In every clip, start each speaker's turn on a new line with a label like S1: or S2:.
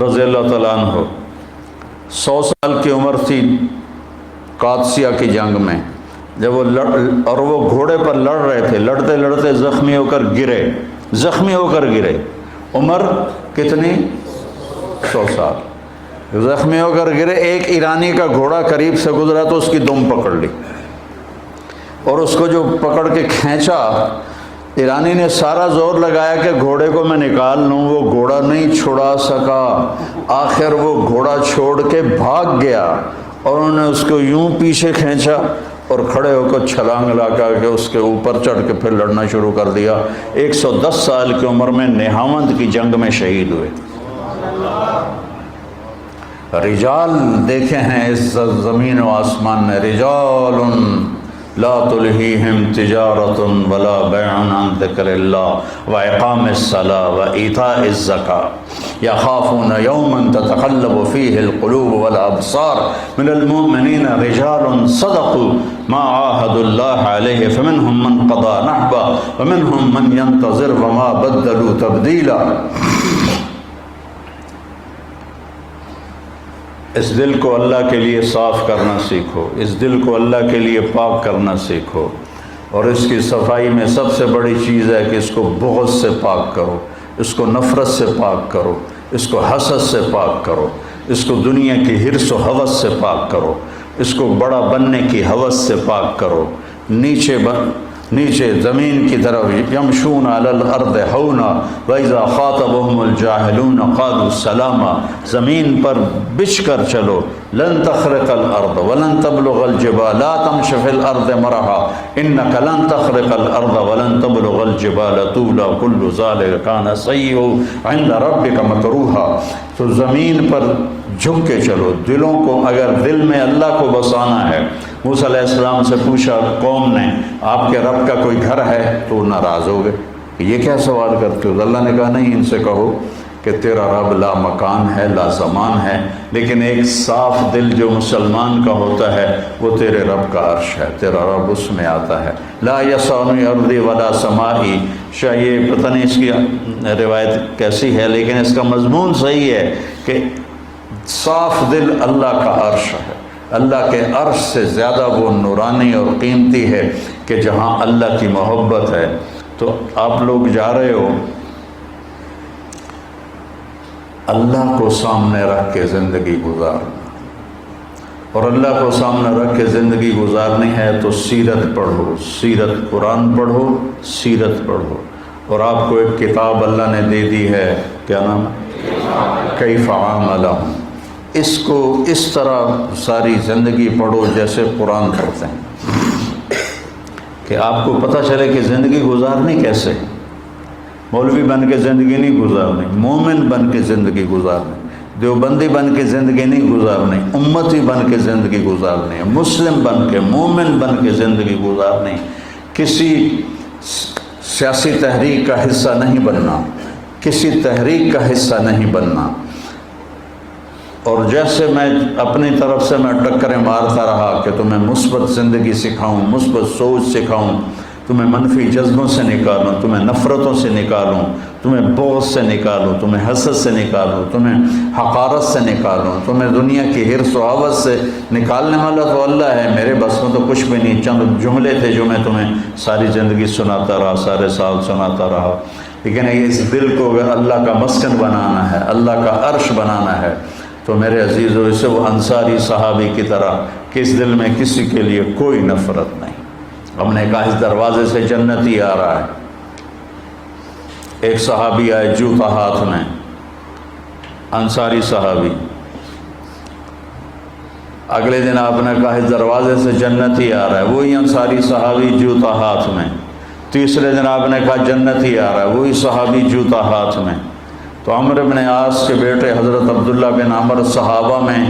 S1: رضی اللہ تعالیٰ عنہ 100 سال کی عمر تھی قادسیہ کی جنگ میں، جب وہ گھوڑے پر لڑ رہے تھے، لڑتے لڑتے زخمی ہو کر گرے، عمر کتنی؟ 100 سال، زخمی ہو کر گرے۔ ایک ایرانی کا گھوڑا قریب سے گزرا تو اس کی دم پکڑ لی، اور اس کو جو پکڑ کے کھینچا، ایرانی نے سارا زور لگایا کہ گھوڑے کو میں نکال لوں، وہ گھوڑا نہیں چھڑا سکا، آخر وہ گھوڑا چھوڑ کے بھاگ گیا، اور انہوں نے اس کو یوں پیچھے کھینچا اور کھڑے ہو کر چھلانگ لگا کے اس کے اوپر چڑھ کے پھر لڑنا شروع کر دیا۔ 110 سال کی عمر میں نہاوند کی جنگ میں شہید ہوئے۔ رجال دیکھے ہیں اس زمین و آسمان میں، رجال لا تلہیہم تجارت ولا بیع عن ذکر اللہ واقام الصلاۃ وایتاء الزکاۃ یخافون یوما تتقلب فیہ القلوب والابصار من المؤمنین رجال صدقوا ما عاہدوا اللہ علیہ فمنہم من قضى نحبہ ومنہم من ینتظر وما بدلوا تبدیلا۔ اس دل کو اللہ کے لیے صاف کرنا سیکھو، اس دل کو اللہ کے لیے پاک کرنا سیکھو، اور اس کی صفائی میں سب سے بڑی چیز ہے کہ اس کو بغض سے پاک کرو، اس کو نفرت سے پاک کرو، اس کو حسد سے پاک کرو، اس کو دنیا کی حرص و ہوس سے پاک کرو، اس کو بڑا بننے کی ہوس سے پاک کرو۔ نیچے زمین کی طرف یمشون علی الارض ہونا واذا خاطبهم الجاہلون قالوا سلاما، زمین پر بچھ کر چلو، لن تخرق الارض ولن تبلغ الجبال لا تمش فی الارض مرحا انک لن تخرق الارض ولن تبلغ الجبال طولا کل ذلک کان سیئہ عند ربک مکروہا۔ تو زمین پر جھک کے چلو، دلوں کو، اگر دل میں اللہ کو بسانا ہے۔ موسیٰ علیہ السلام سے پوچھا قوم نے، آپ کے رب کا کوئی گھر ہے؟ تو ناراض ہو گئے کہ یہ کیا سوال کرتے ہو؟ اللہ نے کہا نہیں، ان سے کہو کہ تیرا رب لا مکان ہے، لا زمان ہے، لیکن ایک صاف دل جو مسلمان کا ہوتا ہے وہ تیرے رب کا عرش ہے، تیرا رب اس میں آتا ہے۔ لا یسعنی ارضی ولا سمائی، شاید یہ پتہ نہیں اس کی روایت کیسی ہے، لیکن اس کا مضمون صحیح ہے کہ صاف دل اللہ کا عرش ہے، اللہ کے عرش سے زیادہ وہ نورانی اور قیمتی ہے کہ جہاں اللہ کی محبت ہے۔ تو آپ لوگ جا رہے ہو، اللہ کو سامنے رکھ کے زندگی گزارنا، اور اللہ کو سامنے رکھ کے زندگی گزارنی ہے تو سیرت پڑھو، سیرت قرآن پڑھو، سیرت پڑھو۔ اور آپ کو ایک کتاب اللہ نے دے دی ہے، کیا نام ہے؟ کیف عاملہم۔ اس کو اس طرح ساری زندگی پڑھو جیسے قرآن پڑھتے ہیں، کہ آپ کو پتہ چلے کہ زندگی گزارنی کیسے، مولوی بن کے زندگی نہیں گزارنی، مومن بن کے زندگی گزارنی، دیوبندی بن کے زندگی نہیں گزارنی، امتی بن کے زندگی گزارنی، مسلم بن کے، مومن بن کے زندگی گزارنی، کسی سیاسی تحریک کا حصہ نہیں بننا، کسی تحریک کا حصہ نہیں بننا۔ اور جیسے میں اپنی طرف سے میں ٹکریں مارتا رہا کہ تمہیں مثبت زندگی سکھاؤں، مثبت سوچ سکھاؤں، تمہیں منفی جذبوں سے نکالوں، تمہیں نفرتوں سے نکالوں، تمہیں بغض سے نکالوں، تمہیں حسد سے نکالوں، تمہیں حقارت سے نکالوں، تمہیں دنیا کی حرص و ہوس سے نکالنے والا تو اللہ ہے، میرے بس میں تو کچھ بھی نہیں۔ چند جملے تھے جو میں تمہیں ساری زندگی سناتا رہا، سارے سال سناتا رہا، لیکن اس دل کو اگر اللہ کا مسکن بنانا ہے، اللہ کا عرش بنانا ہے، تو میرے عزیزو اسے وہ انصاری صحابی کی طرح کہ اس دل میں کسی کے لیے کوئی نفرت نہیں۔ ہم نے کہا اس دروازے سے جنتی آ رہا ہے۔ ایک صحابی آئے جوتا ہاتھ میں، انصاری صحابی، اگلے دن آپ نے کہا اس دروازے سے جنتی آ رہا ہے، وہی انصاری صحابی جوتا ہاتھ میں، تیسرے دن آپ نے کہا جنتی آ رہا ہے، وہی صحابی جوتا ہاتھ میں۔ تو عمرو بن عاص کے بیٹے حضرت عبداللہ بن عمر صحابہ میں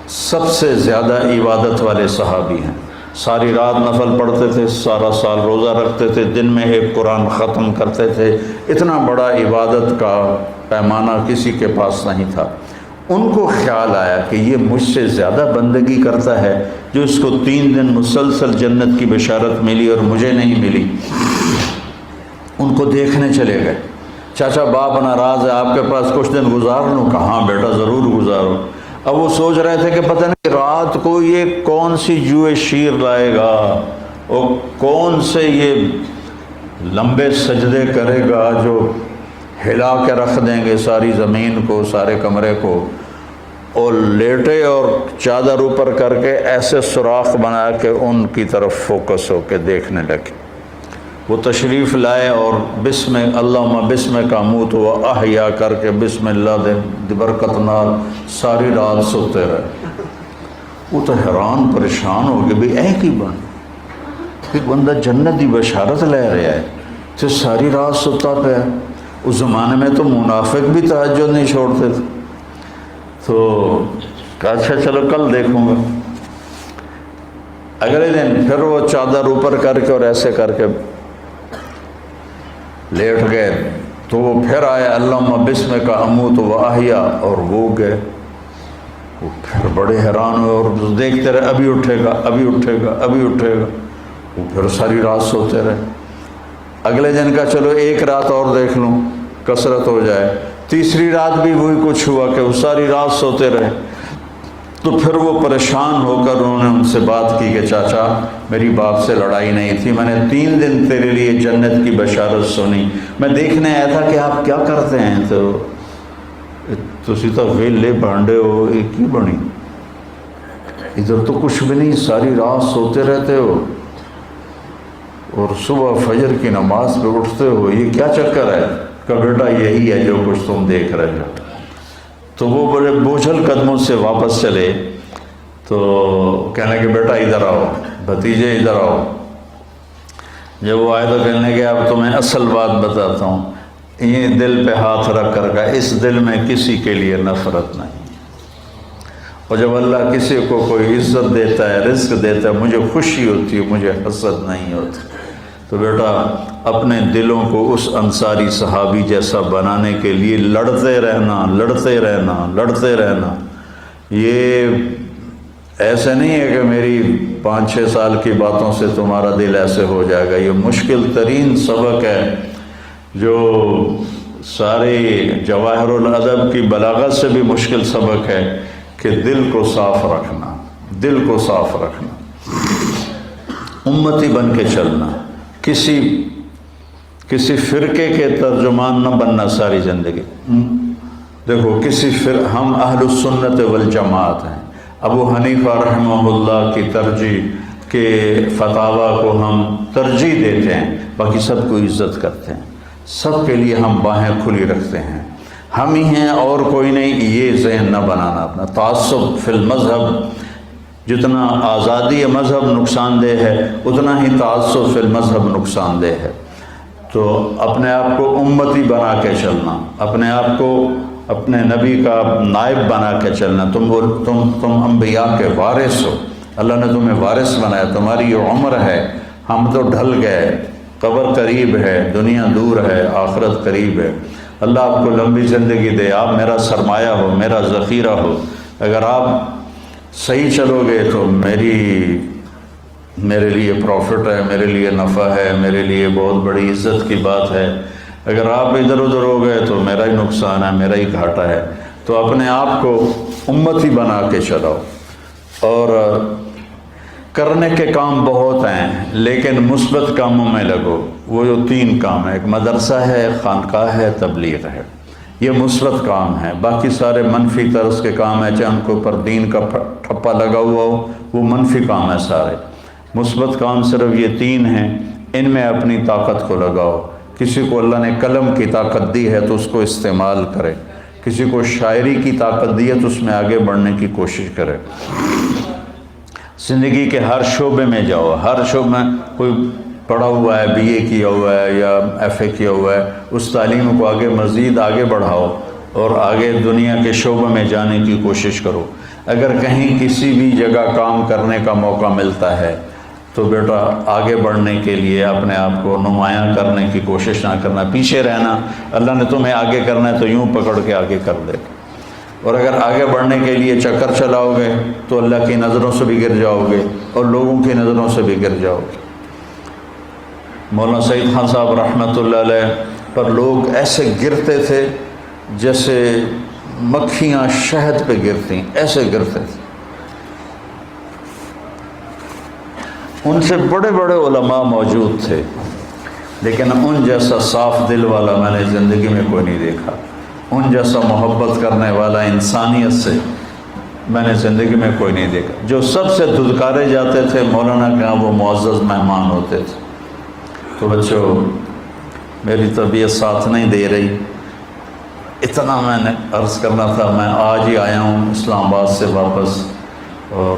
S1: سب سے زیادہ عبادت والے صحابی ہیں، ساری رات نفل پڑھتے تھے، سارا سال روزہ رکھتے تھے، دن میں ایک قرآن ختم کرتے تھے، اتنا بڑا عبادت کا پیمانہ کسی کے پاس نہیں تھا۔ ان کو خیال آیا کہ یہ مجھ سے زیادہ بندگی کرتا ہے، جو اس کو 3 دن مسلسل جنت کی بشارت ملی اور مجھے نہیں ملی۔ ان کو دیکھنے چلے گئے، چاچا باپ ناراض ہے، آپ کے پاس کچھ دن گزار لوں؟ کہاں بیٹا ضرور گزارو۔ اب وہ سوچ رہے تھے کہ پتہ نہیں رات کو یہ کون سی جوئے شیر لائے گا اور کون سے یہ لمبے سجدے کرے گا جو ہلا کے رکھ دیں گے ساری زمین کو، سارے کمرے کو، اور لیٹے اور چادر اوپر کر کے ایسے سوراخ بنا کے ان کی طرف فوکس ہو کے دیکھنے لگے۔ وہ تشریف لائے اور بسم اللہم بسم کا اموت و احیا کر کے بسم اللہ دے برکت نال ساری رات سوتے رہے۔ وہ تو حیران پریشان ہو گئے، بھئی اے کی بن ایک بندہ جنت دی بشارت لے رہا ہے تو ساری رات سوتا پہ۔ اس زمانے میں تو منافق بھی تہجد نہیں چھوڑتے تھے۔ تو کہا اچھا چلو کل دیکھوں گا۔ اگلے دن پھر وہ چادر اوپر کر کے اور ایسے کر کے لیٹ گئے، تو وہ پھر آیا اللہم بسم کا اموت و احیا، اور وہ گئے۔ وہ پھر بڑے حیران ہوئے اور دیکھتے رہے ابھی اٹھے گا ابھی اٹھے گا ابھی اٹھے گا۔ وہ پھر ساری رات سوتے رہے۔ اگلے دن کا چلو ایک رات اور دیکھ لوں، کثرت ہو جائے۔ تیسری رات بھی وہی کچھ ہوا کہ وہ ساری رات سوتے رہے۔ تو پھر وہ پریشان ہو کر انہوں نے ان سے بات کی کہ چاچا میری باپ سے لڑائی نہیں تھی، میں نے 3 دن تیرے لیے جنت کی بشارت سنی، میں دیکھنے آیا تھا کہ آپ کیا کرتے ہیں۔ تو تسی تو ویلے بانڈے ہو، ایک ہی بنی، ادھر تو کچھ بھی نہیں، ساری رات سوتے رہتے ہو اور صبح فجر کی نماز پہ اٹھتے ہو، یہ کیا چکر ہے؟ کہ بیٹا یہی ہے جو کچھ تم دیکھ رہے ہو۔ تو وہ بڑے بوجھل قدموں سے واپس چلے، تو کہنے کہ بیٹا ادھر آؤ، بھتیجے ادھر آؤ۔ جب وہ آئے تو کہنے کہ اب تمہیں اصل بات بتاتا ہوں، یہ دل پہ ہاتھ رکھ کر کا اس دل میں کسی کے لیے نفرت نہیں، اور جب اللہ کسی کو کوئی عزت دیتا ہے، رزق دیتا ہے، مجھے خوشی ہوتی ہے، مجھے حسد نہیں ہوتی۔ تو بیٹا اپنے دلوں کو اس انصاری صحابی جیسا بنانے کے لیے لڑتے رہنا لڑتے رہنا لڑتے رہنا۔ یہ ایسے نہیں ہے کہ میری 5-6 سال کی باتوں سے تمہارا دل ایسے ہو جائے گا۔ یہ مشکل ترین سبق ہے جو سارے جواہر الادب کی بلاغت سے بھی مشکل سبق ہے، کہ دل کو صاف رکھنا، دل کو صاف رکھنا، امتی بن کے چلنا، کسی فرقے کے ترجمان نہ بننا ساری زندگی۔ دیکھو ہم اہل السنت والجماعت ہیں، ابو حنیفہ رحمہ اللہ کی ترجیح کے فتاویٰ کو ہم ترجیح دیتے ہیں، باقی سب کو عزت کرتے ہیں، سب کے لیے ہم باہیں کھلی رکھتے ہیں، ہم ہی ہیں اور کوئی نہیں۔ یہ ذہن نہ بنانا اپنا۔ تعصب فی المذہب، جتنا آزادی مذہب نقصان دہ ہے اتنا ہی تعصب فی المذہب نقصان دہ ہے۔ تو اپنے آپ کو امتی بنا کے چلنا، اپنے آپ کو اپنے نبی کا نائب بنا کے چلنا۔ تم انبیاء کے وارث ہو، اللہ نے تمہیں وارث بنایا، تمہاری یہ عمر ہے، ہم تو ڈھل گئے، قبر قریب ہے، دنیا دور ہے، آخرت قریب ہے۔ اللہ آپ کو لمبی زندگی دے، آپ میرا سرمایہ ہو، میرا ذخیرہ ہو۔ اگر آپ صحیح چلو گے تو میرے لیے پروفٹ ہے، میرے لیے نفع ہے، میرے لیے بہت بڑی عزت کی بات ہے۔ اگر آپ ادھر ادھر ہو گئے تو میرا ہی نقصان ہے، میرا ہی گھاٹا ہے۔ تو اپنے آپ کو امتی بنا کے چلاؤ، اور کرنے کے کام بہت ہیں لیکن مثبت کاموں میں لگو۔ وہ جو 3 کام ہیں، ایک مدرسہ ہے، خانقاہ ہے، تبلیغ ہے، یہ مثبت کام ہے۔ باقی سارے منفی طرز کے کام ہیں، چاہے ان کے اوپر دین کا ٹھپا لگا ہوا ہو، وہ منفی کام ہے سارے۔ مثبت کام صرف یہ 3 ہیں، ان میں اپنی طاقت کو لگاؤ۔ کسی کو اللہ نے قلم کی طاقت دی ہے تو اس کو استعمال کرے، کسی کو شاعری کی طاقت دی ہے تو اس میں آگے بڑھنے کی کوشش کرے۔ زندگی کے ہر شعبے میں جاؤ، ہر شعبے میں کوئی پڑھا ہوا ہے، BA کیا ہوا ہے یا FA کیا ہوا ہے، اس تعلیم کو مزید آگے بڑھاؤ اور آگے دنیا کے شعبے میں جانے کی کوشش کرو۔ اگر کہیں کسی بھی جگہ کام کرنے کا موقع ملتا ہے تو بیٹا آگے بڑھنے کے لیے اپنے آپ کو نمایاں کرنے کی کوشش نہ کرنا، پیچھے رہنا۔ اللہ نے تمہیں آگے کرنا ہے تو یوں پکڑ کے آگے کر دے گا، اور اگر آگے بڑھنے کے لیے چکر چلاؤ گے تو اللہ کی نظروں سے بھی گر جاؤ گے اور لوگوں کی نظروں سے بھی گر جاؤ گے۔ مولانا سعید خان صاحب رحمۃ اللہ علیہ پر لوگ ایسے گرتے تھے جیسے مکھیاں شہد پہ گرتی، ایسے گرتے تھے۔ ان سے بڑے بڑے علماء موجود تھے، لیکن ان جیسا صاف دل والا میں نے زندگی میں کوئی نہیں دیکھا، ان جیسا محبت کرنے والا انسانیت سے میں نے زندگی میں کوئی نہیں دیکھا۔ جو سب سے دھدکارے جاتے تھے مولانا کے ہاں وہ معزز مہمان ہوتے تھے۔ تو بچوں، میری طبیعت ساتھ نہیں دے رہی، اتنا میں نے عرض کرنا تھا۔ میں آج ہی آیا ہوں اسلام آباد سے واپس، اور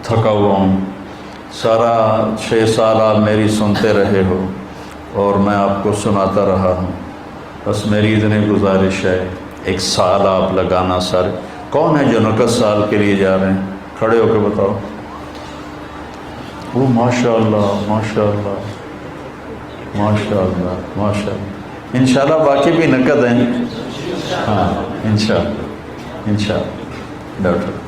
S1: تھکا ہوا ہوں۔ سارا 6 سال آپ میری سنتے رہے ہو اور میں آپ کو سناتا رہا ہوں، بس میری اتنی گزارش ہے، 1 سال آپ لگانا سر۔ کون ہے جو 29 سال کے لیے جا رہے ہیں؟ کھڑے ہو کے بتاؤ۔ وہ ماشاء اللہ ماشاء اللہ ماشاء اللہ ماشاء اللہ۔ انشاءاللہ باقی بھی نقد ہیں، ہاں انشاءاللہ انشاءاللہ ڈاکٹر